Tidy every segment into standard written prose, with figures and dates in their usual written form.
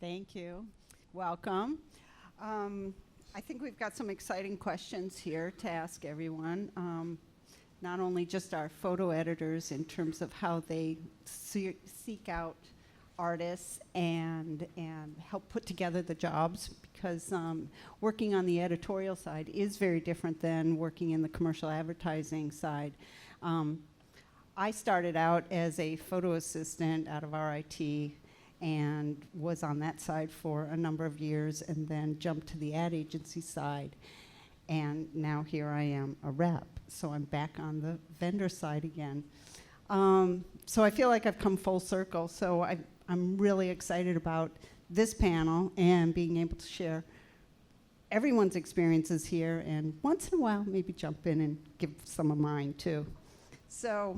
Thank you. Welcome. I think we've got some exciting questions here to ask everyone. Not only just our photo editors in terms of how they seek out artists and help put together the jobs, because working on the editorial side is very different than working in the commercial advertising side. I started out as a photo assistant out of RIT and was on that side for a number of years, and then jumped to the ad agency side. And now here I am, a rep. So I'm back on the vendor side again. So I feel like I've come full circle. So I'm really excited about this panel and being able to share everyone's experiences here, and once in a while maybe jump in and give some of mine too. So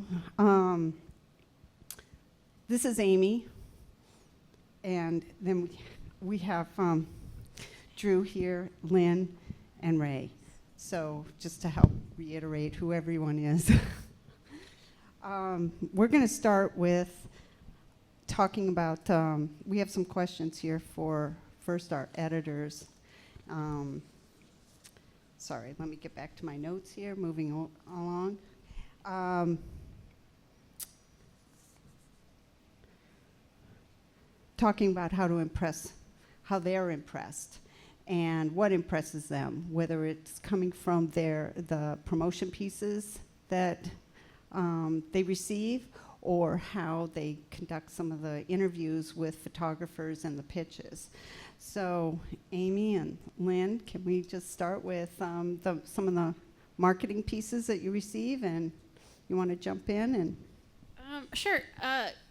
this is Amy. And then we have Drew here, Lynn, and Ray. So just to help reiterate who everyone is. We're going to start with talking about, we have some questions here for first our editors. Sorry, let me get back to my notes here, moving along. Talking about how to impress, how they're impressed, and what impresses them, whether it's coming from the promotion pieces that they receive, or how they conduct some of the interviews with photographers and the pitches. So Amy and Lynn, can we just start with some of the marketing pieces that you receive, and you want to jump in? And sure.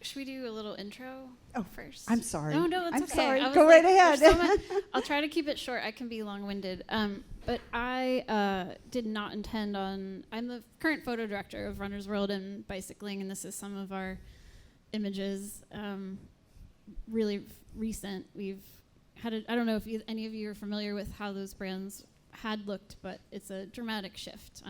Should we do a little intro first? I'm sorry. No, it's I'm okay. sorry. Go right ahead. I'll try to keep it short. I can be long-winded. But I did not intend on... I'm the current photo director of Runner's World and Bicycling, and this is some of our images. Really recent. We've had I don't know if any of you are familiar with how those brands had looked, but it's a dramatic shift.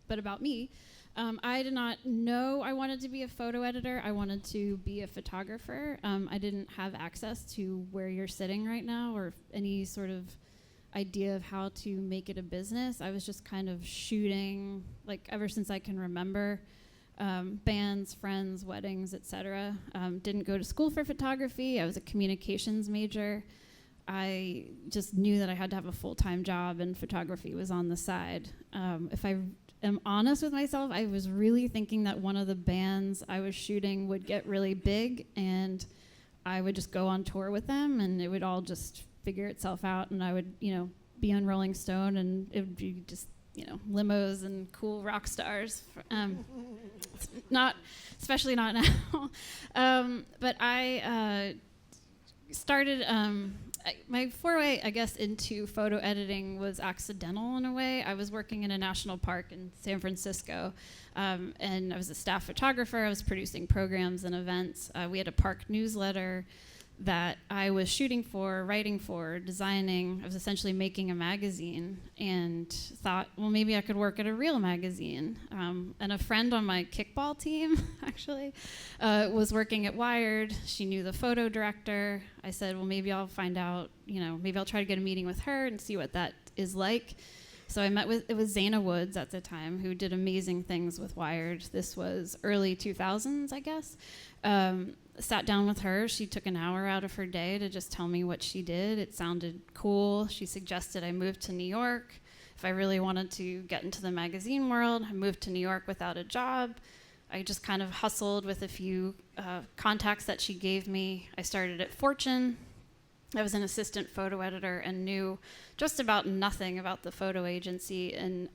But about me... I did not know I wanted to be a photo editor. I wanted to be a photographer. I didn't have access to where you're sitting right now or any sort of idea of how to make it a business. I was just kind of shooting, like ever since I can remember, bands, friends, weddings, etc. Didn't go to school for photography. I was a communications major. I just knew that I had to have a full-time job, and photography was on the side. If I am honest with myself, I was really thinking that one of the bands I was shooting would get really big, and I would just go on tour with them, and it would all just figure itself out, and I would, be on Rolling Stone, and it would be just, limos and cool rock stars. Especially not now. But I started... my foray, I guess, into photo editing was accidental in a way. I was working in a national park in San Francisco, and I was a staff photographer. I was producing programs and events. We had a park newsletter that I was shooting for, writing for, designing. I was essentially making a magazine, and thought, well, maybe I could work at a real magazine. And a friend on my kickball team, actually, was working at Wired. She knew the photo director. I said, well, maybe I'll find out, maybe I'll try to get a meeting with her and see what that is like. So I met with, it was Zana Woods at the time, who did amazing things with Wired. This was early 2000s, I guess. Sat down with her. She took an hour out of her day to just tell me what she did. It sounded cool. She suggested I move to New York. If I really wanted to get into the magazine world, I moved to New York without a job. I just kind of hustled with a few contacts that she gave me. I started at Fortune. I was an assistant photo editor and knew just about nothing about the photo agency and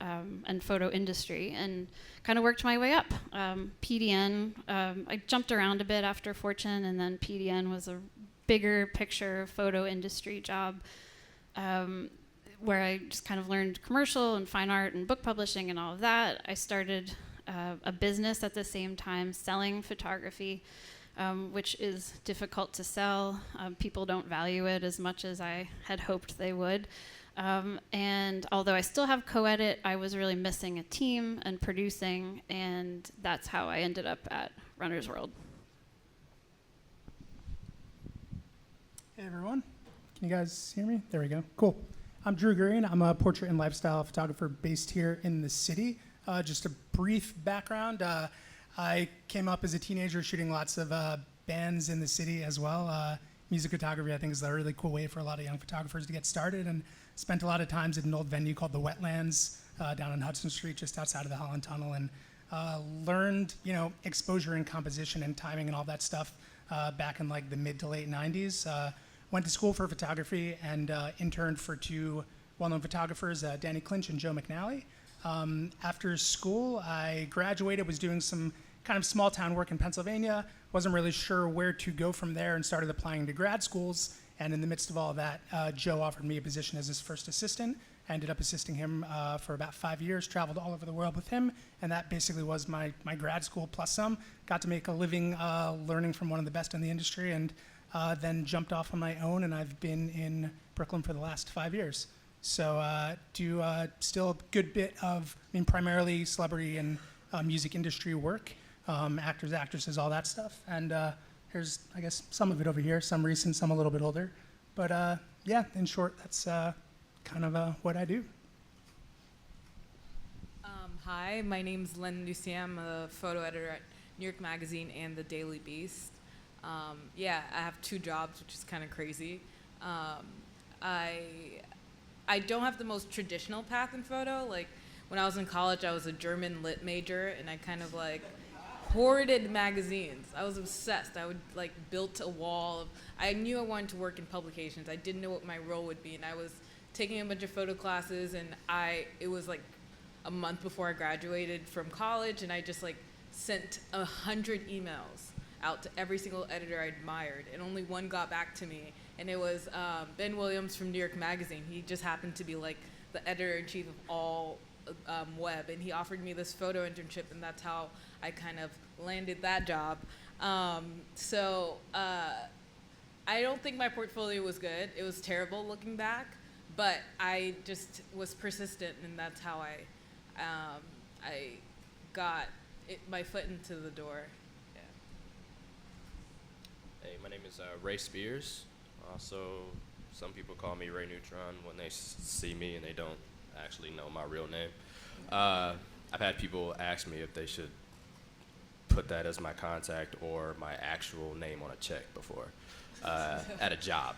photo industry, and kind of worked my way up. PDN, I jumped around a bit after Fortune, and then PDN was a bigger picture photo industry job where I just kind of learned commercial and fine art and book publishing and all of that. I started a business at the same time selling photography, which is difficult to sell. People don't value it as much as I had hoped they would. And although I still have co-edit, I was really missing a team and producing, and that's how I ended up at Runner's World. Hey everyone, can you guys hear me? There we go, cool. I'm Drew Gurian. I'm a portrait and lifestyle photographer based here in the city. Just a brief background. I came up as a teenager shooting lots of bands in the city as well. Music photography I think is a really cool way for a lot of young photographers to get started, and spent a lot of times at an old venue called the Wetlands down on Hudson Street just outside of the Holland Tunnel, and learned exposure and composition and timing and all that stuff back in like the mid to late 90s. Went to school for photography and interned for two well-known photographers, Danny Clinch and Joe McNally. After school, I graduated, was doing some kind of small town work in Pennsylvania, wasn't really sure where to go from there, and started applying to grad schools. And in the midst of all of that, Joe offered me a position as his first assistant. I ended up assisting him for about 5 years, traveled all over the world with him, and that basically was my grad school plus some. Got to make a living learning from one of the best in the industry, and then jumped off on my own, and I've been in Brooklyn for the last 5 years. So do still a good bit of, primarily celebrity and music industry work, actors, actresses, all that stuff. And here's, I guess, some of it over here, some recent, some a little bit older. But yeah, in short, that's kind of what I do. Hi, my name's Lucien. I'm a photo editor at New York Magazine and the Daily Beast. Yeah, I have 2 jobs, which is kind of crazy. I don't have the most traditional path in photo. Like, when I was in college, I was a German lit major, and I kind of like hoarded magazines. I was obsessed. I would like built a wall. I knew I wanted to work in publications. I didn't know what my role would be, and I was taking a bunch of photo classes, and it was like a month before I graduated from college, and I just like sent 100 emails out to every single editor I admired, and only one got back to me, and it was Ben Williams from New York Magazine. He just happened to be like the editor-in-chief of all web, and he offered me this photo internship, and that's how I kind of landed that job. So I don't think my portfolio was good. It was terrible looking back, but I just was persistent, and that's how I got my foot into the door. Yeah. Hey, my name is Ray Spears. Also, some people call me Ray Neutron when they see me and they don't actually know my real name. I've had people ask me if they should put that as my contact or my actual name on a check before at a job.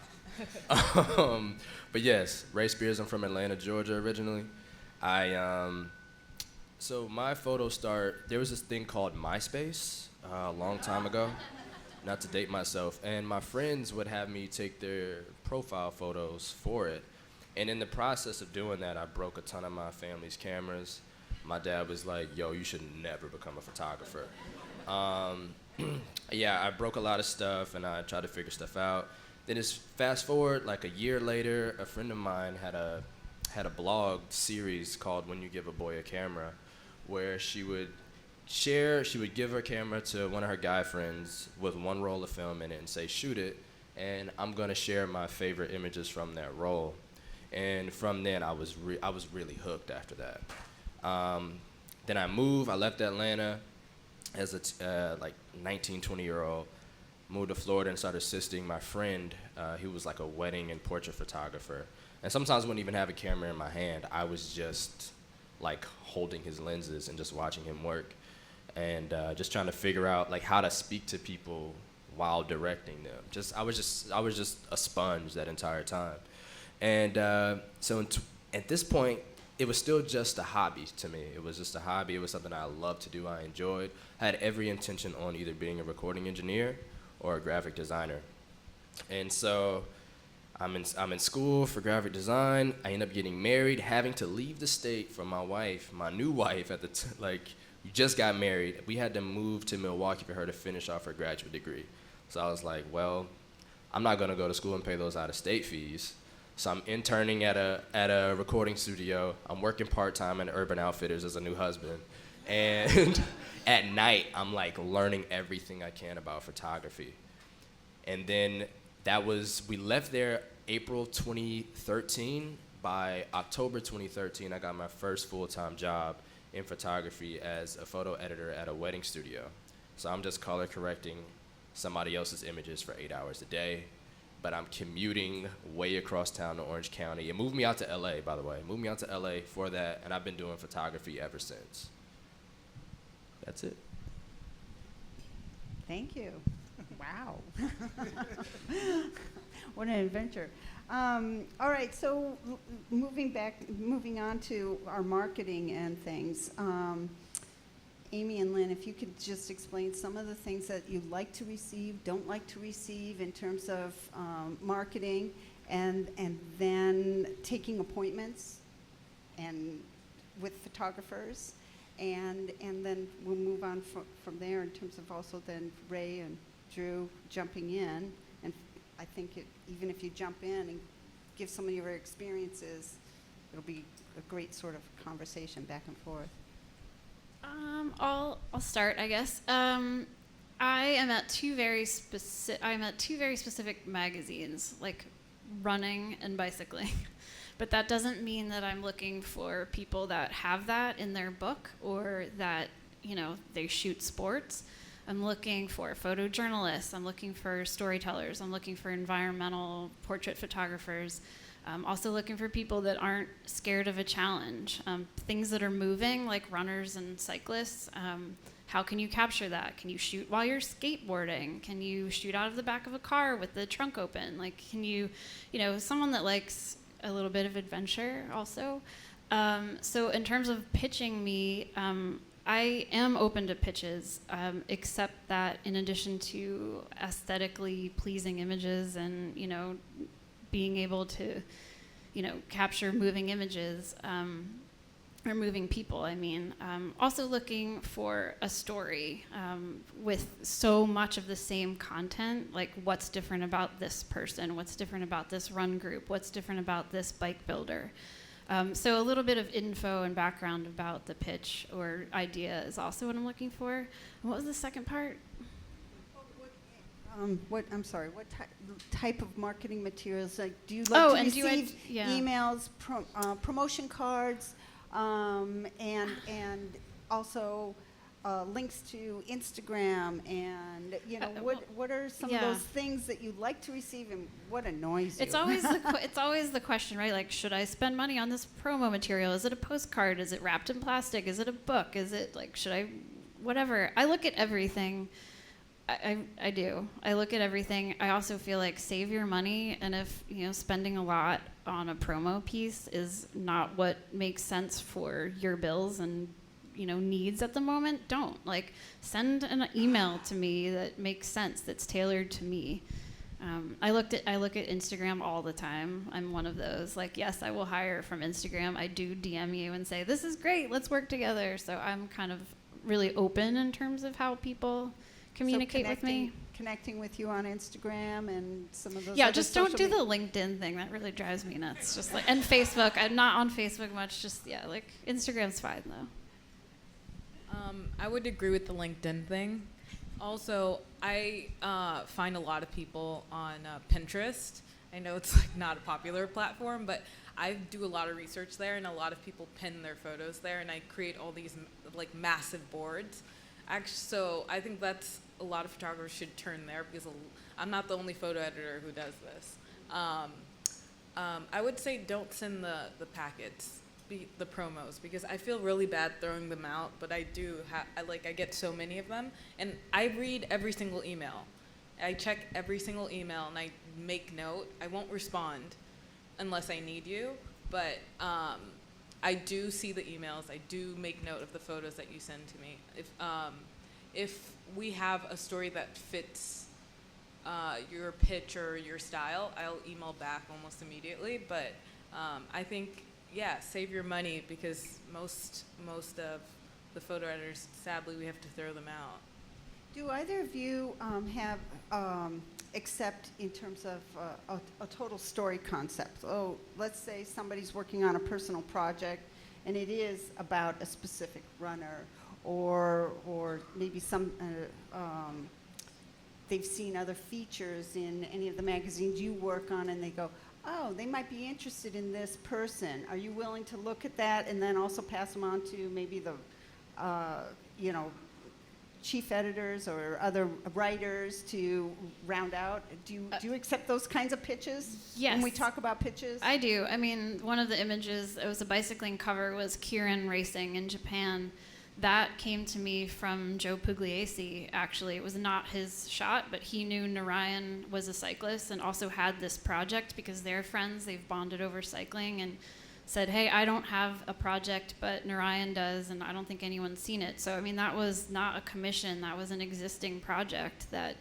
But yes, Ray Spears. I'm from Atlanta, Georgia originally. So my photo start, there was this thing called MySpace a long time ago, not to date myself, and my friends would have me take their profile photos for it. And in the process of doing that, I broke a ton of my family's cameras. My dad was like, yo, you should never become a photographer. Yeah, I broke a lot of stuff, and I tried to figure stuff out. Then it's fast forward, like a year later, a friend of mine had a blog series called When You Give a Boy a Camera, where she would give her camera to one of her guy friends with one roll of film in it and say, shoot it, and I'm gonna share my favorite images from that roll. And from then, I was really hooked after that. Then I left Atlanta as a like 19, 20-year-old, moved to Florida and started assisting my friend. He was like a wedding and portrait photographer. And sometimes I wouldn't even have a camera in my hand. I was just like holding his lenses and just watching him work, and just trying to figure out like how to speak to people while directing them. I was just a sponge that entire time. And so at this point, it was still just a hobby to me. It was just a hobby. It was something I loved to do. I enjoyed. I had every intention on either being a recording engineer or a graphic designer. And so I'm in school for graphic design. I end up getting married, having to leave the state for my wife, my new wife at we just got married. We had to move to Milwaukee for her to finish off her graduate degree. So I was like, well, I'm not gonna go to school and pay those out-of-state fees. So I'm interning at a recording studio. I'm working part-time at Urban Outfitters as a new husband. And at night, I'm like learning everything I can about photography. And then we left there April 2013. By October 2013, I got my first full-time job in photography as a photo editor at a wedding studio. So I'm just color correcting somebody else's images for 8 hours a day, but I'm commuting way across town to Orange County. It moved me out to LA, by the way. It moved me out to LA for that, and I've been doing photography ever since. That's it. Thank you. Wow. What an adventure. All right, so moving on to our marketing and things. Amy and Lynn, if you could just explain some of the things that you like to receive, don't like to receive in terms of marketing, and then taking appointments and with photographers, and then we'll move on from there in terms of also then Ray and Drew jumping in. And I think even if you jump in and give some of your experiences, it'll be a great sort of conversation back and forth. I'll start, I guess. I am at two very specific magazines, like running and bicycling. But that doesn't mean that I'm looking for people that have that in their book or that, they shoot sports. I'm looking for photojournalists. I'm looking for storytellers. I'm looking for environmental portrait photographers. I'm also looking for people that aren't scared of a challenge. Things that are moving, like runners and cyclists. How can you capture that? Can you shoot while you're skateboarding? Can you shoot out of the back of a car with the trunk open? Like, can you, someone that likes a little bit of adventure also. So in terms of pitching me, I am open to pitches, except that in addition to aesthetically pleasing images and, being able to, capture moving images, or moving people, also looking for a story with so much of the same content, like what's different about this person, what's different about this run group, what's different about this bike builder. So a little bit of info and background about the pitch or idea is also what I'm looking for. And what was the second part? What type of marketing materials? Like, do you like to receive emails, promotion cards, and also links to Instagram, and what are some of those things that you like to receive, and what annoys you? It's always the question, right? Like, should I spend money on this promo material? Is it a postcard? Is it wrapped in plastic? Is it a book? Is it like, should I, whatever? I look at everything. I do. I look at everything. I also feel like save your money, and if spending a lot on a promo piece is not what makes sense for your bills and needs at the moment, don't. Like, send an email to me that makes sense, that's tailored to me. I look at Instagram all the time. I'm one of those. Like, yes, I will hire from Instagram. I do DM you and say, this is great, let's work together. So I'm kind of really open in terms of how people communicate with me. Connecting with you on Instagram and some of those. Yeah, just don't do the LinkedIn thing. That really drives me nuts. Just like, and Facebook. I'm not on Facebook much. Just like Instagram's fine though. I would agree with the LinkedIn thing. Also, I find a lot of people on Pinterest. I know it's like not a popular platform, but I do a lot of research there, and a lot of people pin their photos there, and I create all these like massive boards. So I think that's a lot of photographers should turn there, because I'm not the only photo editor who does this. I would say don't send the packets, the promos, because I feel really bad throwing them out, but I do I get so many of them, and I read every single email. I check every single email, and I make note. I won't respond unless I need you, but I do see the emails. I do make note of the photos that you send to me. If we have a story that fits your pitch or your style, I'll email back almost immediately. But I think, save your money, because most of the photo editors, sadly, we have to throw them out. Do either of you accept in terms of a total story concept? Oh, let's say somebody's working on a personal project, and it is about a specific runner, or maybe they've seen other features in any of the magazines you work on, and they go, oh, they might be interested in this person. Are you willing to look at that and then also pass them on to maybe the, chief editors or other writers to round out? Do you accept those kinds of pitches? Yes. When we talk about pitches? I do. I mean, one of the images, it was a bicycling cover, was Gurian racing in Japan. That came to me from Joe Pugliese, actually. It was not his shot, but he knew Narayan was a cyclist and also had this project because they're friends. They've bonded over cycling and said, hey, I don't have a project, but Narayan does, and I don't think anyone's seen it. So, I mean, that was not a commission. That was an existing project that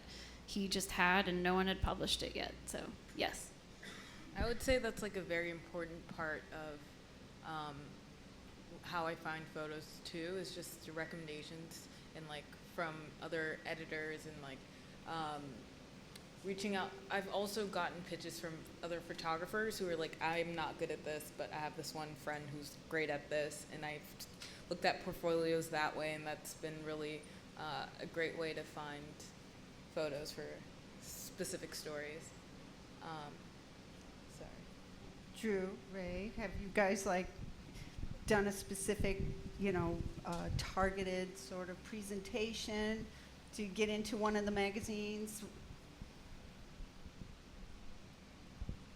he just had, and no one had published it yet. So, yes. I would say that's like a very important part of how I find photos too, is just the recommendations and like from other editors and like reaching out. I've also gotten pitches from other photographers who are like, I'm not good at this, but I have this one friend who's great at this, and I've looked at portfolios that way, and that's been really a great way to find photos for specific stories. Sorry. Drew, Ray, have you guys like done a specific, targeted sort of presentation to get into one of the magazines?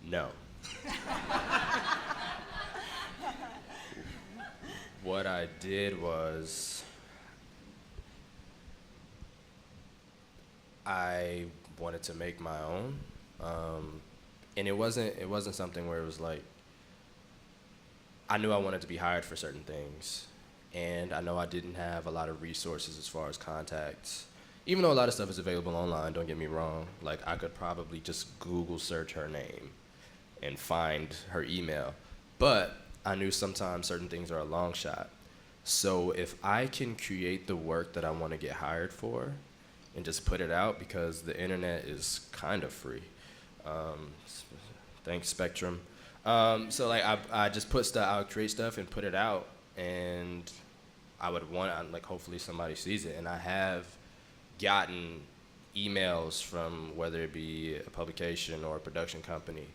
No. What I did was I wanted to make my own, and it wasn't something where it was like, I knew I wanted to be hired for certain things, and I know I didn't have a lot of resources as far as contacts. Even though a lot of stuff is available online, don't get me wrong, like I could probably just Google search her name and find her email, but I knew sometimes certain things are a long shot. So if I can create the work that I want to get hired for and just put it out, because the internet is kind of free. Thanks, Spectrum. So like I just put stuff, I would create stuff and put it out, and I would want, like, hopefully somebody sees it. And I have gotten emails from whether it be a publication or a production company,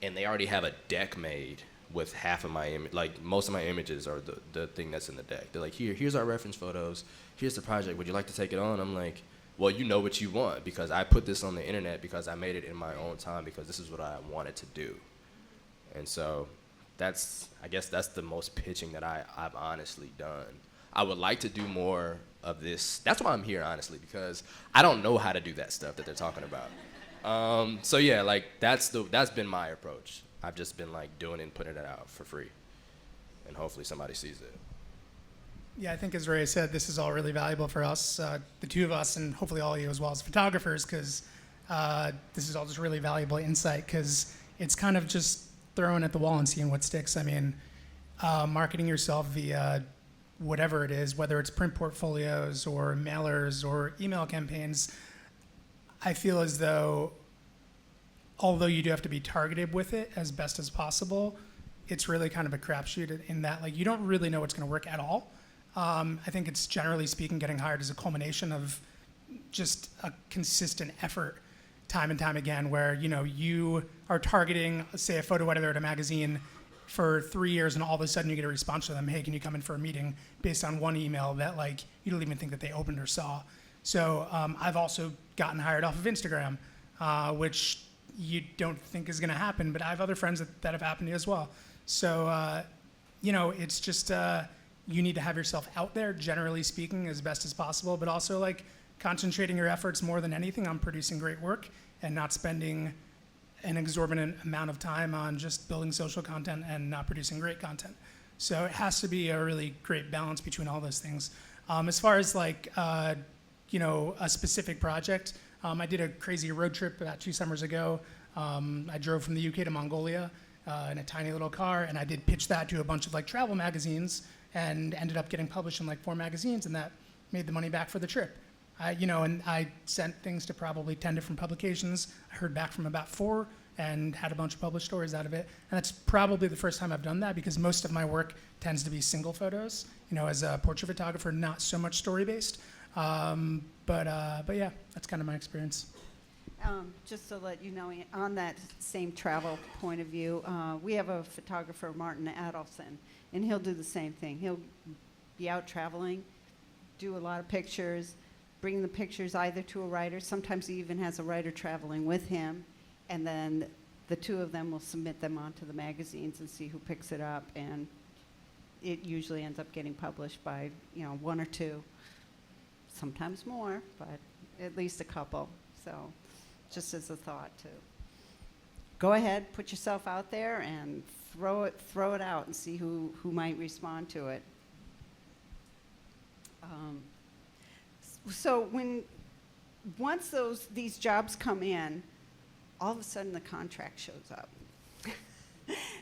and they already have a deck made with half of my image, like most of my images are the thing that's in the deck. They're like, here's our reference photos, here's the project, would you like to take it on? I'm like, well, you know what you want, because I put this on the internet because I made it in my own time, because this is what I wanted to do. And so I guess that's the most pitching that I've honestly done. I would like to do more of this. That's why I'm here, honestly, because I don't know how to do that stuff that they're talking about. So yeah, like that's been my approach. I've just been like doing it and putting it out for free, and hopefully somebody sees it. Yeah, I think as Ray said, this is all really valuable for us, the two of us, and hopefully all of you as well as photographers, because this is all just really valuable insight, because it's kind of just throwing at the wall and seeing what sticks. I mean, marketing yourself via whatever it is, whether it's print portfolios or mailers or email campaigns, I feel as though, although you do have to be targeted with it as best as possible, it's really kind of a crapshoot in that, like, you don't really know what's going to work at all. I think it's, generally speaking, getting hired is a culmination of just a consistent effort time and time again, where you are targeting, say, a photo editor at a magazine for 3 years, and all of a sudden you get a response from them, hey, can you come in for a meeting, based on one email that, like, you don't even think that they opened or saw. So I've also gotten hired off of Instagram, which you don't think is going to happen, but I have other friends that have happened to as well. So it's just you need to have yourself out there, generally speaking, as best as possible, but also like concentrating your efforts more than anything on producing great work and not spending an exorbitant amount of time on just building social content and not producing great content. So it has to be a really great balance between all those things. As far as like, a specific project, I did a crazy road trip about 2 summers ago. I drove from the UK to Mongolia in a tiny little car, and I did pitch that to a bunch of like travel magazines, and ended up getting published in like 4 magazines, and that made the money back for the trip. And I sent things to probably 10 different publications. I heard back from about 4 and had a bunch of published stories out of it. And that's probably the first time I've done that, because most of my work tends to be single photos. As a portrait photographer, not so much story-based. But yeah, that's kind of my experience. Just to let you know, on that same travel point of view, we have a photographer, Martin Adelson, and he'll do the same thing. He'll be out traveling, do a lot of pictures, bring the pictures either to a writer, sometimes he even has a writer traveling with him, and then the two of them will submit them onto the magazines and see who picks it up, and it usually ends up getting published by, one or two, sometimes more, but at least a couple. So just as a thought to go ahead, put yourself out there and throw it out and see who might respond to it. So once these jobs come in, all of a sudden the contract shows up.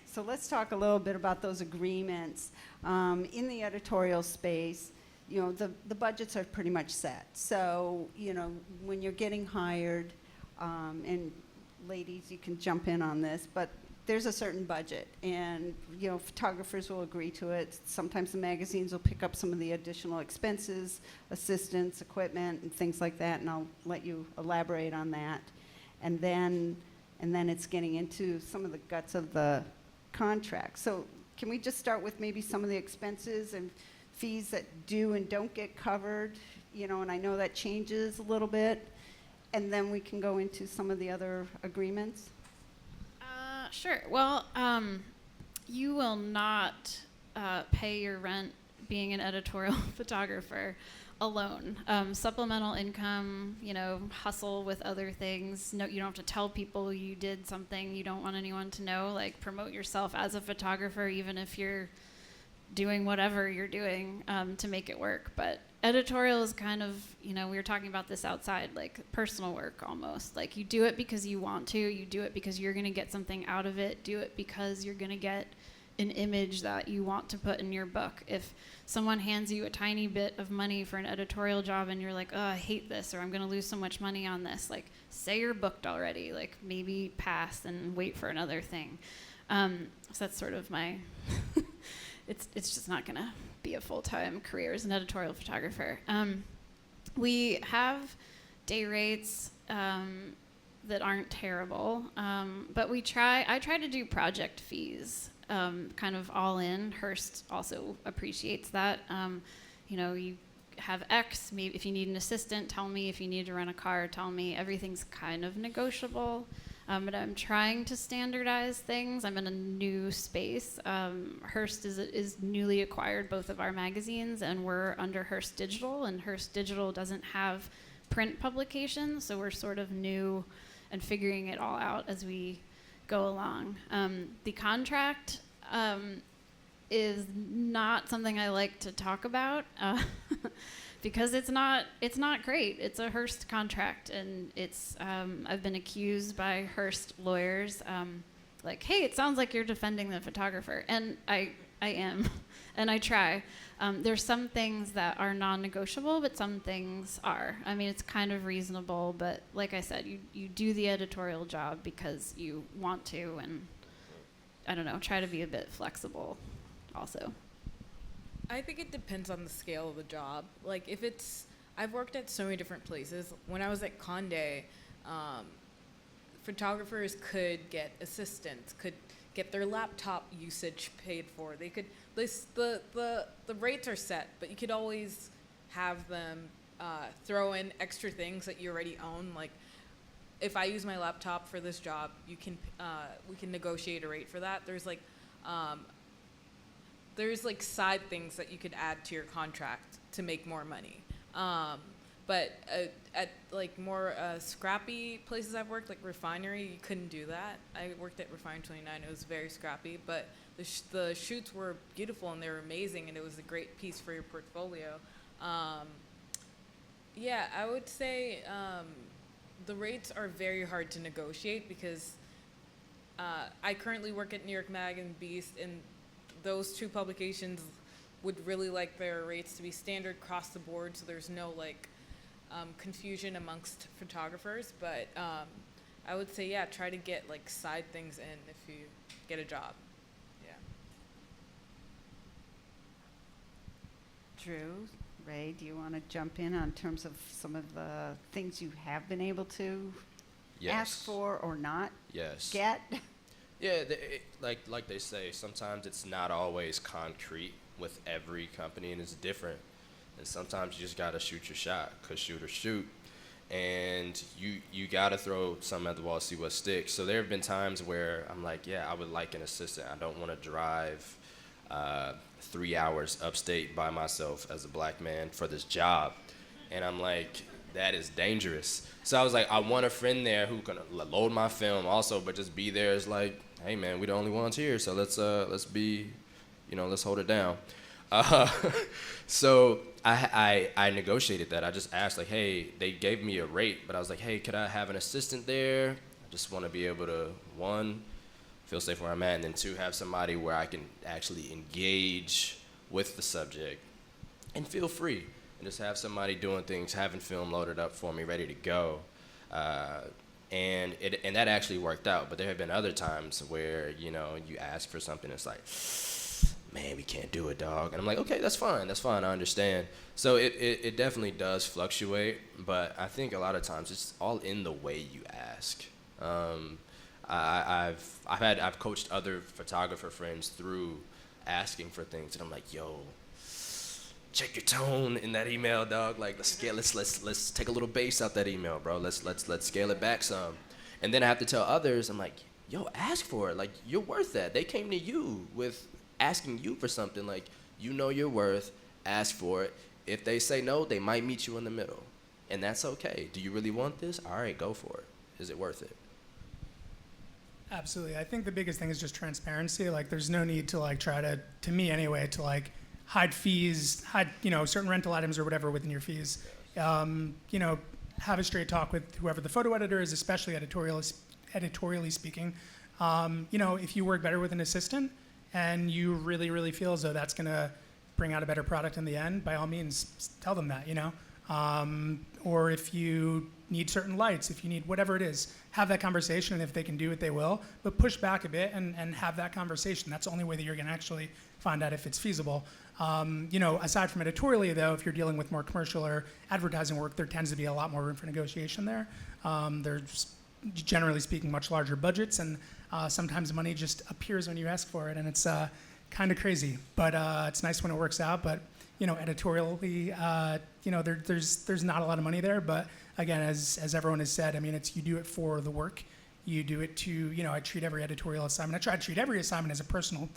So let's talk a little bit about those agreements. In the editorial space, the budgets are pretty much set. So, when you're getting hired, and ladies, you can jump in on this, but there's a certain budget, and photographers will agree to it. Sometimes the magazines will pick up some of the additional expenses, assistants, equipment, and things like that, and I'll let you elaborate on that. And then it's getting into some of the guts of the contract. So can we just start with maybe some of the expenses and fees that do and don't get covered? And I know that changes a little bit, and then we can go into some of the other agreements. Sure. Well, you will not pay your rent being an editorial photographer alone. Supplemental income, hustle with other things. No, you don't have to tell people you did something you don't want anyone to know. Like, promote yourself as a photographer, even if you're doing whatever you're doing to make it work. But editorial is kind of, we were talking about this outside, like personal work almost. Like, you do it because you want to. You do it because you're going to get something out of it. Do it because you're going to get an image that you want to put in your book. If someone hands you a tiny bit of money for an editorial job and you're like, oh, I hate this, or I'm going to lose so much money on this, like, say you're booked already. Like, maybe pass and wait for another thing. So that's sort of my... It's just not going to be a full-time career as an editorial photographer. We have day rates that aren't terrible, but I try to do project fees, kind of all in. Hearst also appreciates that. You have X, maybe if you need an assistant, tell me. If you need to rent a car, tell me. Everything's kind of negotiable. But I'm trying to standardize things. I'm in a new space. Hearst is newly acquired both of our magazines, and we're under Hearst Digital, and Hearst Digital doesn't have print publications, so we're sort of new and figuring it all out as we go along. The contract is not something I like to talk about. Because it's not great. It's a Hearst contract, and it's I've been accused by Hearst lawyers, like, hey, it sounds like you're defending the photographer, and I am, and I try. There's some things that are non-negotiable, but some things are. I mean, it's kind of reasonable, but like I said, you do the editorial job because you want to, and I don't know, try to be a bit flexible also. I think it depends on the scale of the job. Like, I've worked at so many different places. When I was at Condé, photographers could get assistants, could get their laptop usage paid for. They could, the rates are set, but you could always have them throw in extra things that you already own. Like, if I use my laptop for this job, we can negotiate a rate for that. There's side things that you could add to your contract to make more money. But at more scrappy places I've worked, like refinery, you couldn't do that. I worked at Refinery 29. It was very scrappy, but the shoots were beautiful and they were amazing, and it was a great piece for your portfolio. Yeah, I would say the rates are very hard to negotiate because I currently work at New York Mag and Beast, and those two publications would really like their rates to be standard across the board, so there's no confusion amongst photographers. But I would say, yeah, try to get side things in if you get a job. Yeah. Drew, Ray, do you want to jump in on terms of some of the things you have been able to ask for or not get? Yeah, like they say, sometimes it's not always concrete with every company, and it's different. And sometimes you just gotta shoot your shot, 'cause shoot or shoot. And you gotta throw something at the wall, see what sticks. So there have been times where I'm like, yeah, I would like an assistant. I don't want to drive 3 hours upstate by myself as a black man for this job. And I'm like, that is dangerous. So I was like, I want a friend there who can load my film also, but just be there as like, hey man, we the only ones here, so let's be, let's hold it down. So I negotiated that. I just asked, like, hey, they gave me a rate, but I was like, hey, could I have an assistant there? I just want to be able to, one, feel safe where I'm at, and then two, have somebody where I can actually engage with the subject and feel free, and just have somebody doing things, having film loaded up for me, ready to go. And that actually worked out, but there have been other times where, you ask for something, it's like, man, we can't do it, dog. And I'm like, okay, that's fine, I understand. So it definitely does fluctuate, but I think a lot of times it's all in the way you ask. I've coached other photographer friends through asking for things, and I'm like, yo, check your tone in that email, dog. Like, let's take a little bass out that email, bro. Let's scale it back some. And then I have to tell others, I'm like, yo, ask for it. Like, you're worth that. They came to you with asking you for something. Like, your worth, ask for it. If they say no, they might meet you in the middle, and that's okay. Do you really want this? All right, go for it. Is it worth it? Absolutely. I think the biggest thing is just transparency. Like, there's no need to like try to me anyway, to like hide fees, hide certain rental items or whatever within your fees. Have a straight talk with whoever the photo editor is, especially editorially speaking. If you work better with an assistant and you really, really feel as though that's going to bring out a better product in the end, by all means, tell them that, or if you need certain lights, if you need whatever it is, have that conversation, and if they can do it, they will. But push back a bit and have that conversation. That's the only way that you're going to actually find out if it's feasible. Aside from editorially, though, if you're dealing with more commercial or advertising work, there tends to be a lot more room for negotiation there. There's, generally speaking, much larger budgets, and sometimes money just appears when you ask for it, and it's kind of crazy. But it's nice when it works out. But editorially, there's not a lot of money there. But again, as everyone has said, I mean, you do it for the work. You do it to, I treat every editorial assignment. I try to treat every assignment as a personal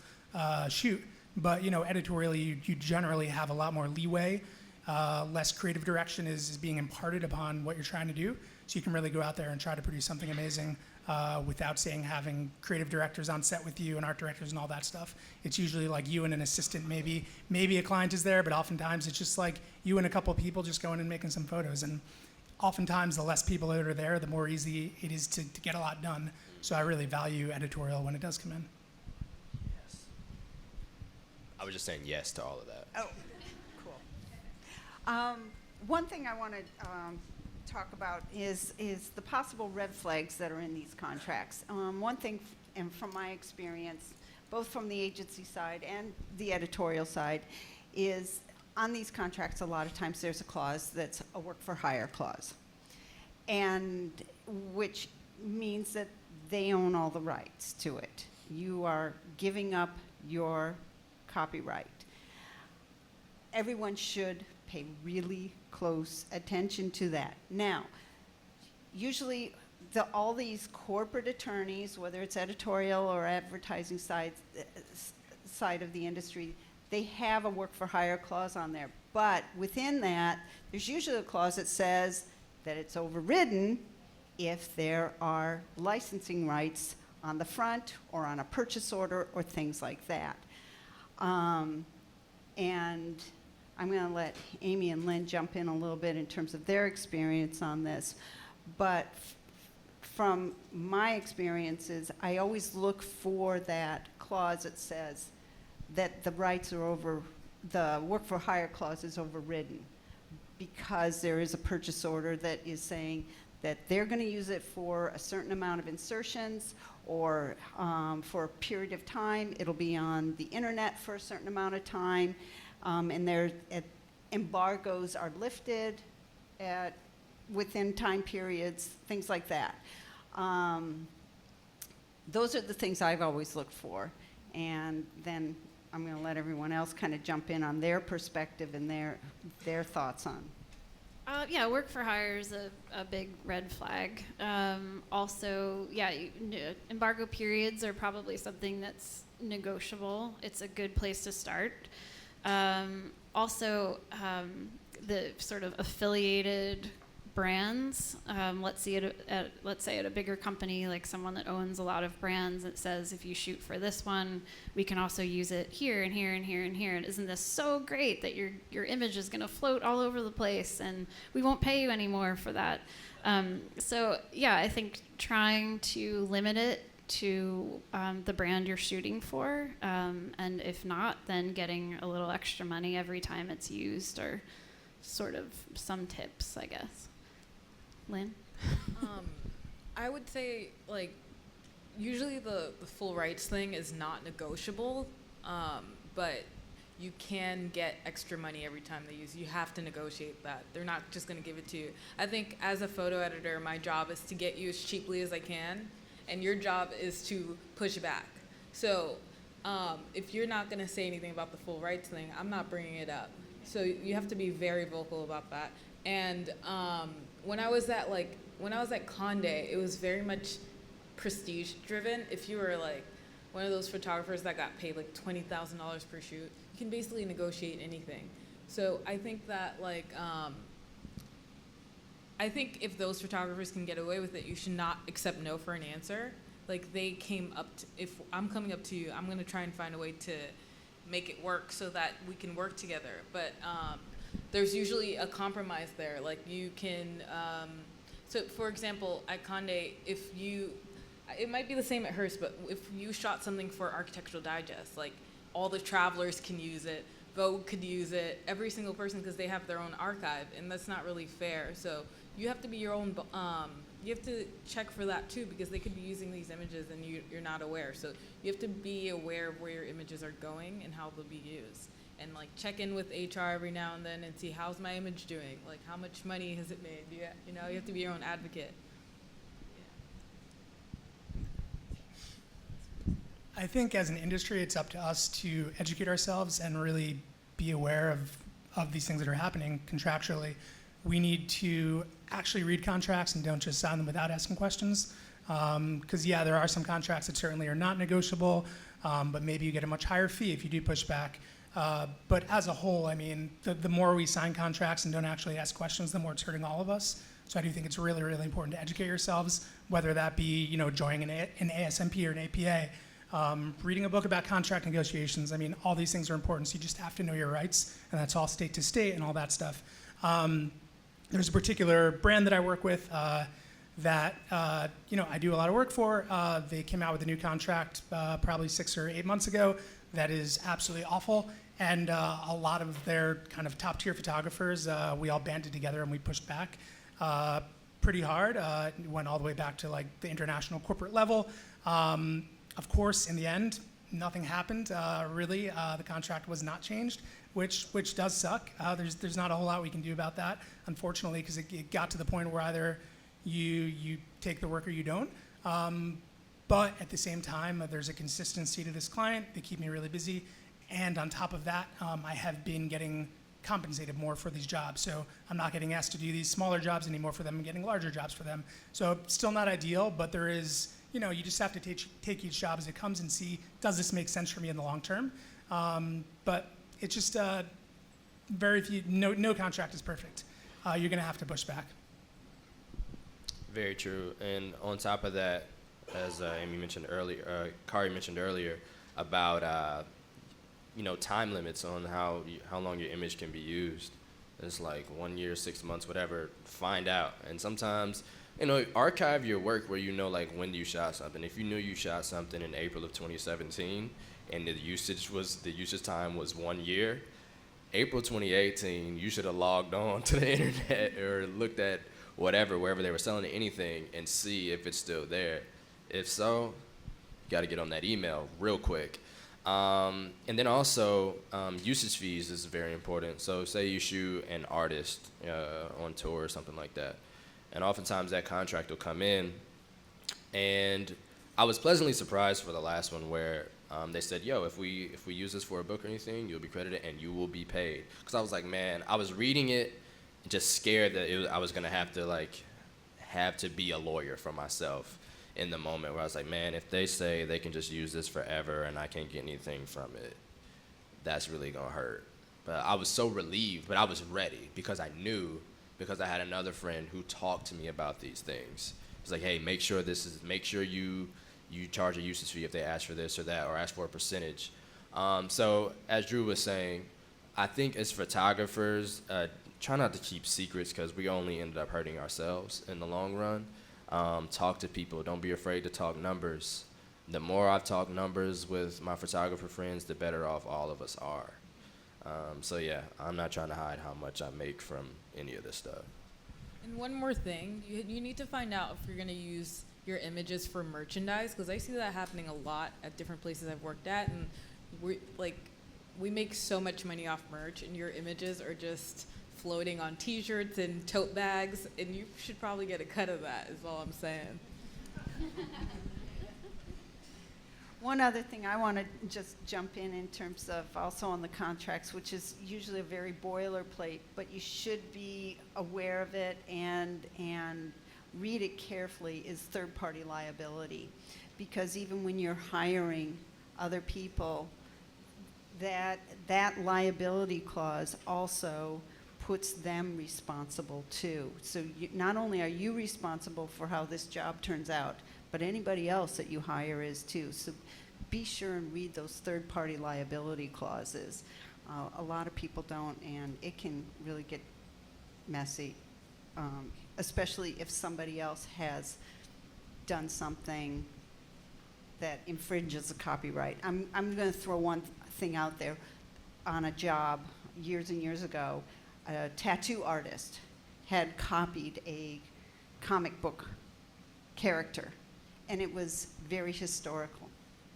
shoot. But editorially, you generally have a lot more leeway. Less creative direction is being imparted upon what you're trying to do. So you can really go out there and try to produce something amazing without having creative directors on set with you and art directors and all that stuff. It's usually like you and an assistant, maybe a client is there, but oftentimes it's just like you and a couple of people just going and making some photos. And oftentimes the less people that are there, the more easy it is to get a lot done. So I really value editorial when it does come in. Yes. I was just saying yes to all of that. Oh, cool. One thing I want to talk about is the possible red flags that are in these contracts. One thing, and from my experience, both from the agency side and the editorial side, is on these contracts, a lot of times there's a clause that's a work for hire clause, and which means that they own all the rights to it. You are giving up your copyright. Everyone should pay really close attention to that. Now, usually all these corporate attorneys, whether it's editorial or advertising side of the industry, they have a work for hire clause on there. But within that, there's usually a clause that says that it's overridden if there are licensing rights on the front or on a purchase order or things like that. And I'm going to let Amy and Lynn jump in a little bit in terms of their experience on this. But from my experiences, I always look for that clause that says that the rights are the work for hire clause is overridden, because there is a purchase order that is saying that they're going to use it for a certain amount of insertions, or for a period of time. It'll be on the internet for a certain amount of time, and embargoes are lifted within time periods, things like that. Those are the things I've always looked for. And then I'm going to let everyone else kind of jump in on their perspective and their thoughts on. Yeah, work for hire is a big red flag. Also, yeah, embargo periods are probably something that's negotiable. It's a good place to start. Also, the sort of affiliated brands. Let's say at a bigger company, like someone that owns a lot of brands, that says if you shoot for this one, we can also use it here and here and here and here. And isn't this so great that your image is going to float all over the place, and we won't pay you anymore for that? So yeah, I think trying to limit it to the brand you're shooting for, and if not, then getting a little extra money every time it's used, or sort of some tips, I guess. Lynn? I would say, like, usually the full rights thing is not negotiable, but you can get extra money every time they use. You have to negotiate that. They're not just going to give it to you. I think as a photo editor, my job is to get you as cheaply as I can, and your job is to push back. So if you're not going to say anything about the full rights thing, I'm not bringing it up. So you have to be very vocal about that. And when I was at Conde, it was very much prestige driven. If you were like one of those photographers that got paid like $20,000 per shoot, you can basically negotiate anything. So I think that I think if those photographers can get away with it, you should not accept no for an answer. Like, they came up to, if I'm coming up to you, I'm gonna try and find a way to make it work so that we can work together. But there's usually a compromise there. Like, you can, so for example, at Conde, it might be the same at Hearst, but if you shot something for Architectural Digest, like, all the travelers can use it, Vogue could use it, every single person, because they have their own archive, and that's not really fair. So you have to be your own, you have to check for that too, because they could be using these images and you're not aware. So you have to be aware of where your images are going and how they'll be used. And like, check in with HR every now and then and see, how's my image doing? Like, how much money has it made? You know, you have to be your own advocate. I think as an industry, it's up to us to educate ourselves and really be aware of these things that are happening contractually. We need to actually read contracts and don't just sign them without asking questions. Because yeah, there are some contracts that certainly are not negotiable, but maybe you get a much higher fee if you do push back. But as a whole, I mean, the more we sign contracts and don't actually ask questions, the more it's hurting all of us. So I do think it's really, really important to educate yourselves, whether that be, you know, joining an ASMP or an APA. Reading a book about contract negotiations. I mean, all these things are important, so you just have to know your rights, and that's all state to state and all that stuff. There's a particular brand that I work with that you know, I do a lot of work for. They came out with a new contract probably 6 or 8 months ago that is absolutely awful, and a lot of their kind of top tier photographers, we all banded together and we pushed back pretty hard. It went all the way back to like the international corporate level. Of course, in the end, nothing happened, really. The contract was not changed, which does suck. There's not a whole lot we can do about that, unfortunately, because it got to the point where either you take the work or you don't. But at the same time, there's a consistency to this client. They keep me really busy. And on top of that, I have been getting compensated more for these jobs. So I'm not getting asked to do these smaller jobs anymore for them. I'm getting larger jobs for them. So still not ideal, but there is, you know, you just have to take each job as it comes and see, does this make sense for me in the long term? But it's just very few, no contract is perfect. You're gonna have to push back. Very true. And on top of that, as Amy mentioned earlier, Kari mentioned earlier about you know, time limits on how long your image can be used. It's like 1 year, 6 months, whatever. Find out. And sometimes, you know, archive your work where you know, like, when you shot something. If you knew you shot something in April of 2017 and the usage time was 1 year, April 2018, you should have logged on to the internet or looked at whatever, wherever they were selling anything, and see if it's still there. If so, you got to get on that email real quick. And then also, usage fees is very important. So say you shoot an artist on tour or something like that, and oftentimes that contract will come in, and I was pleasantly surprised for the last one where They said, yo, if we use this for a book or anything, you'll be credited and you will be paid. Because I was like, man, I was reading it just scared that I was going to have to be a lawyer for myself in the moment where I was like, man, if they say they can just use this forever and I can't get anything from it, that's really going to hurt. But I was so relieved, but I was ready because I knew, because I had another friend who talked to me about these things. It's like, hey, make sure you charge a usage fee if they ask for this or that or ask for a percentage. So as Drew was saying, I think as photographers, try not to keep secrets because we only ended up hurting ourselves in the long run. Talk to people. Don't be afraid to talk numbers. The more I've talked numbers with my photographer friends, the better off all of us are. So yeah, I'm not trying to hide how much I make from any of this stuff. And one more thing, you need to find out if you're going to use your images for merchandise, because I see that happening a lot at different places I've worked at, and we make so much money off merch, and your images are just floating on t-shirts and tote bags, and you should probably get a cut of that, is all I'm saying. One other thing I want to just jump in terms of also on the contracts, which is usually a very boilerplate, but you should be aware of it and read it carefully, is third-party liability. Because even when you're hiring other people, that liability clause also puts them responsible too. So not only are you responsible for how this job turns out, but anybody else that you hire is too. So be sure and read those third-party liability clauses. A lot of people don't, and it can really get messy, especially if somebody else has done something that infringes the copyright. I'm going to throw one thing out there. On a job years and years ago, a tattoo artist had copied a comic book character, and it was very historical.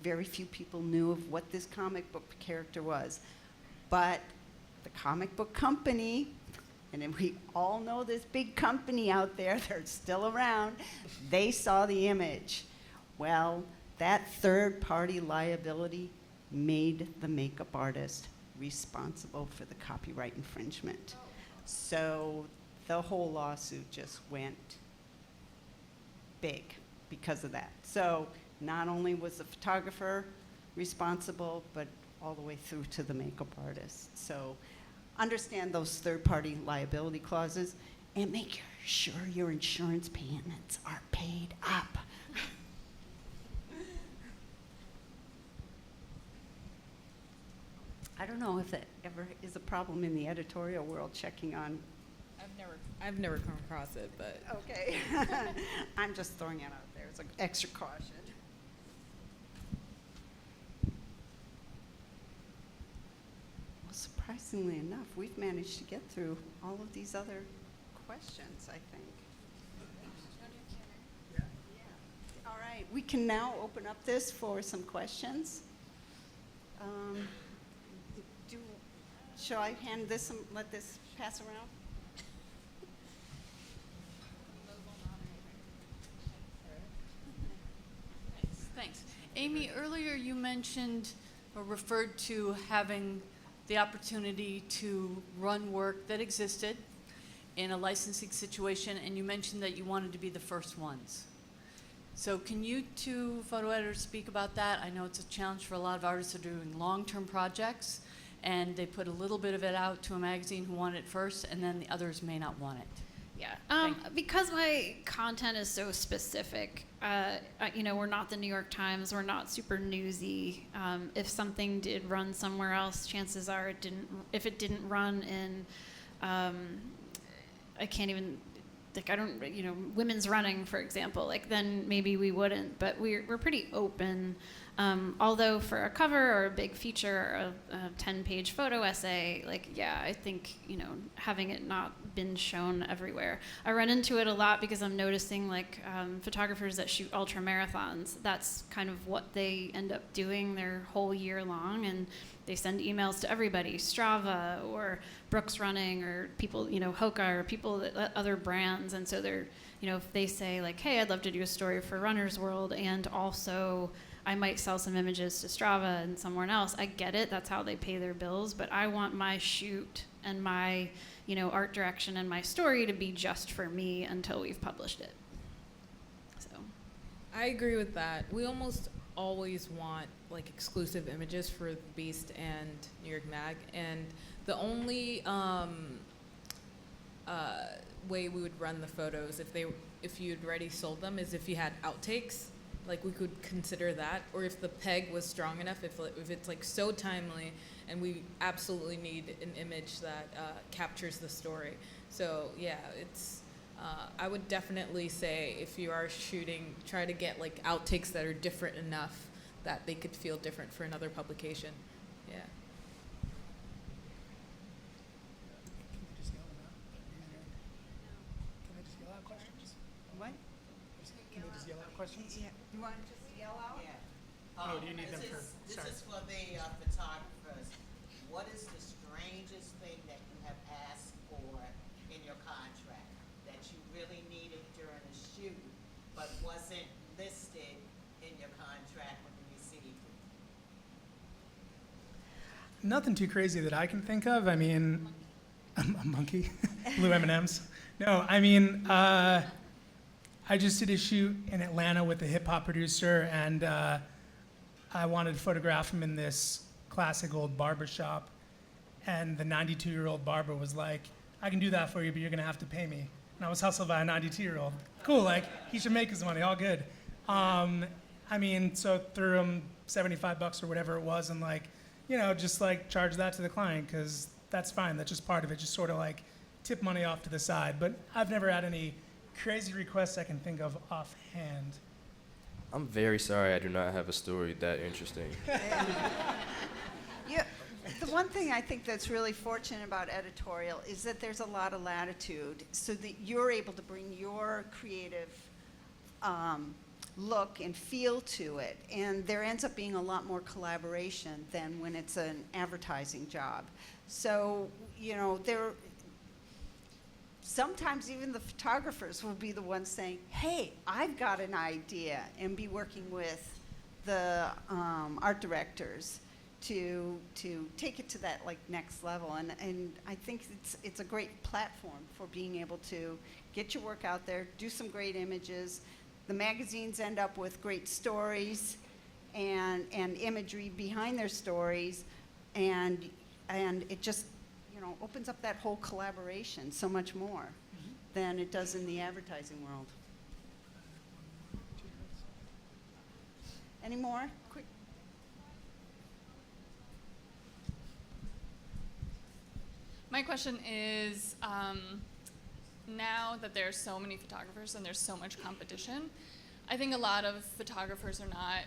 Very few people knew of what this comic book character was. But the comic book company, and then we all know this big company out there, they're still around, they saw the image. Well, that third-party liability made the makeup artist responsible for the copyright infringement. So the whole lawsuit just went big because of that. So not only was the photographer responsible, but all the way through to the makeup artist. So understand those third-party liability clauses and make sure your insurance payments are paid up. I don't know if that ever is a problem in the editorial world, checking on. I've never come across it, but Okay. I'm just throwing it out there as an extra caution. Well, surprisingly enough, we've managed to get through all of these other questions, I think. Yeah. All right, we can now open up this for some questions. Shall I hand this and let this pass around? Thanks. Amy, earlier you mentioned or referred to having the opportunity to run work that existed in a licensing situation, and you mentioned that you wanted to be the first ones. So can you two photo editors speak about that? I know it's a challenge for a lot of artists who are doing long-term projects, and they put a little bit of it out to a magazine who want it first, and then the others may not want it. Yeah, because my content is so specific, we're not the New York Times, we're not super newsy. If something did run somewhere else, chances are if it didn't run in, women's running, for example, then maybe we wouldn't, but we're pretty open. Although for a cover or a big feature, a 10-page photo essay, I think, having it not been shown everywhere. I run into it a lot because I'm noticing photographers that shoot ultra marathons, that's kind of what they end up doing their whole year long, and they send emails to everybody, Strava or Brooks Running or people, Hoka or people other brands, and so they're, if they say hey, I'd love to do a story for Runner's World and also I might sell some images to Strava and somewhere else. I get it. That's how they pay their bills. But I want my shoot and my, art direction and my story to be just for me until we've published it. So I agree with that. We almost always want like exclusive images for Beast and New York Mag, and the only way we would run the photos if you'd already sold them is if you had outtakes. Like we could consider that, or if the peg was strong enough, if it's like so timely and we absolutely need an image that captures the story. So yeah, it's I would definitely say if you are shooting, try to get like outtakes that are different enough that they could feel different for another publication. Yeah. Can I just yell out questions? What? Can they just yell out questions? Yeah. You want to just yell out? Yeah. Oh, do you need them for? This Sorry. is for the photographers. What is the strangest thing that you have asked for in your contract that you really needed during a shoot, but wasn't listed in your contract when you received it? Nothing too crazy that I can think of. I mean, a monkey, blue M&Ms. No, I mean, I just did a shoot in Atlanta with a hip hop producer, and I wanted to photograph him in this classic old barber shop. And the 92-year-old barber was like, "I can do that for you, but you're gonna have to pay me." And I was hustled by a 92-year-old. Cool, like he should make his money, all good. I mean, so threw him $75 or whatever it was, and like, just like charge that to the client because that's fine. That's just part of it. Just sort of like tip money off to the side. But I've never had any crazy requests I can think of offhand. I'm very sorry I do not have a story that interesting. Yeah, the one thing I think that's really fortunate about editorial is that there's a lot of latitude so that you're able to bring your creative look and feel to it. And there ends up being a lot more collaboration than when it's an advertising job. So, sometimes even the photographers will be the ones saying, "Hey, I've got an idea," and be working with the art directors to take it to that like next level. And I think it's a great platform for being able to get your work out there, do some great images. The magazines end up with great stories and imagery behind their stories, and it just opens up that whole collaboration so much more than it does in the advertising world. Any more? Quick. My question is, now that there's so many photographers and there's so much competition, I think a lot of photographers are not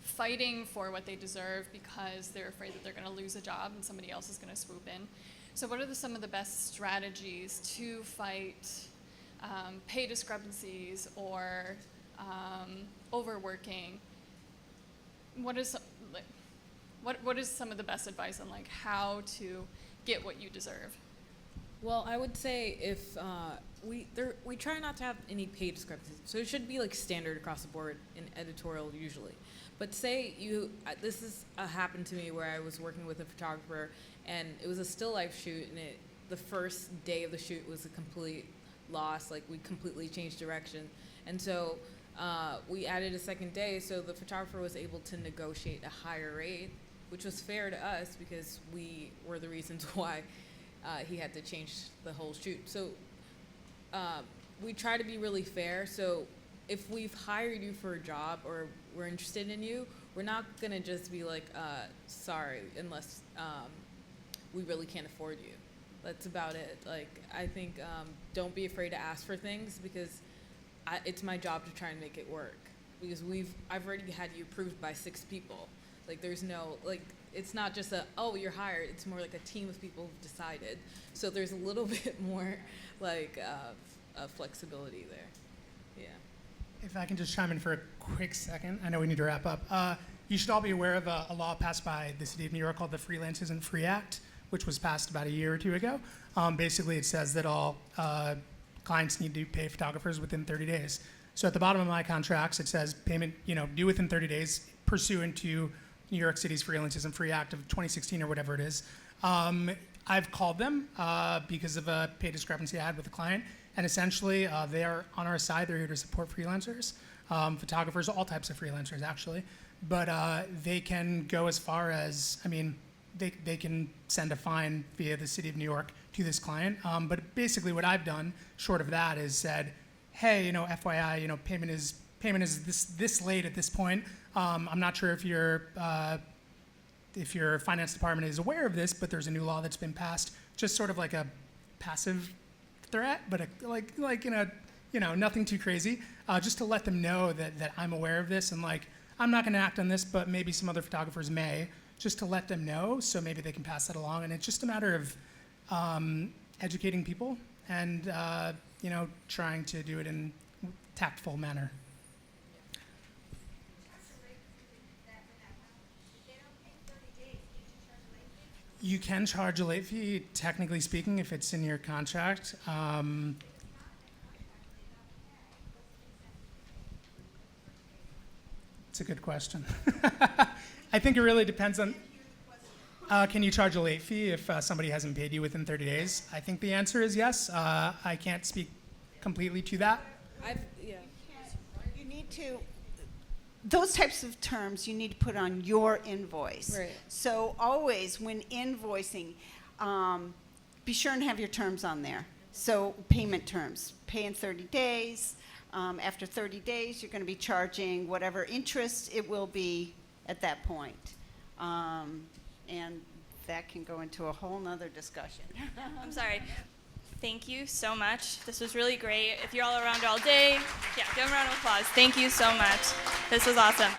fighting for what they deserve because they're afraid that they're going to lose a job and somebody else is going to swoop in. So what are some of the best strategies to fight pay discrepancies or overworking? What is some of the best advice on like how to get what you deserve? Well, I would say if we try not to have any pay discrepancies, so it should be like standard across the board in editorial usually. But say this is happened to me where I was working with a photographer and it was a still life shoot, and the first day of the shoot was a complete loss. Like we completely changed direction, and so we added a second day, so the photographer was able to negotiate a higher rate, which was fair to us because we were the reasons why he had to change the whole shoot. So we try to be really fair. So if we've hired you for a job or we're interested in you, we're not going to just be like, sorry, unless we really can't afford you. That's about it. Like, I think don't be afraid to ask for things because it's my job to try and make it work. Because I've already had you approved by 6 people. Like, there's no, like, it's not just you're hired. It's more like a team of people who've decided. So there's a little bit more, like, flexibility there. Yeah. If I can just chime in for a quick second, I know we need to wrap up. You should all be aware of a law passed by the city of New York called the Freelance Isn't Free Act, which was passed about a year or 2 ago. Basically, it says that all clients need to pay photographers within 30 days. So at the bottom of my contracts, it says payment, due within 30 days, pursuant to New York City's Freelancism Free Act of 2016 or whatever it is. I've called them because of a pay discrepancy I had with a client, and essentially they are on our side. They're here to support freelancers, photographers, all types of freelancers actually. But they can go as far as, they can send a fine via the City of New York to this client. But basically what I've done, short of that, is said, hey, FYI, payment is this late at this point. I'm not sure if your finance department is aware of this, but there's a new law that's been passed, just sort of like a passive threat, but nothing too crazy, just to let them know that I'm aware of this, and I'm not going to act on this, but maybe some other photographers may, just to let them know, so maybe they can pass that along. And it's just a matter of educating people and trying to do it in a tactful manner. You can charge a late fee, technically speaking, if it's in your contract. It's a good question. I think it really depends on, can you charge a late fee if somebody hasn't paid you within 30 days? I think the answer is yes. I can't speak completely to that. You need to, those types of terms you need to put on your invoice. Right. So always when invoicing, be sure and have your terms on there. So payment terms, pay in 30 days. After 30 days, you're going to be charging whatever interest it will be at that point. And that can go into a whole nother discussion. I'm sorry. Thank you so much. This was really great. If you're all around all day, yeah, give them a round of applause. Thank you so much. This was awesome.